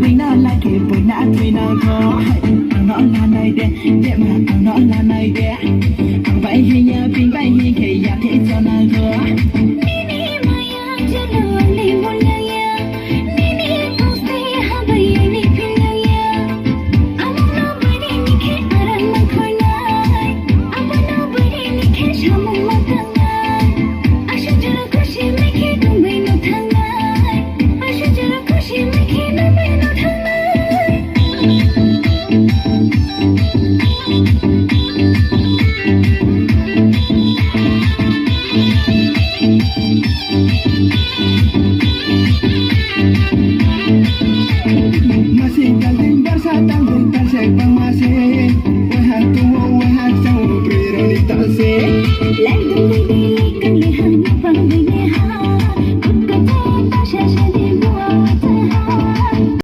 bình nó lại kịp bồi nát vì nó có nó là này đẻ đẻ mà nó là này đẻ vậy thì nhà bình vậy thì khi nhà thế cho nó có Let them be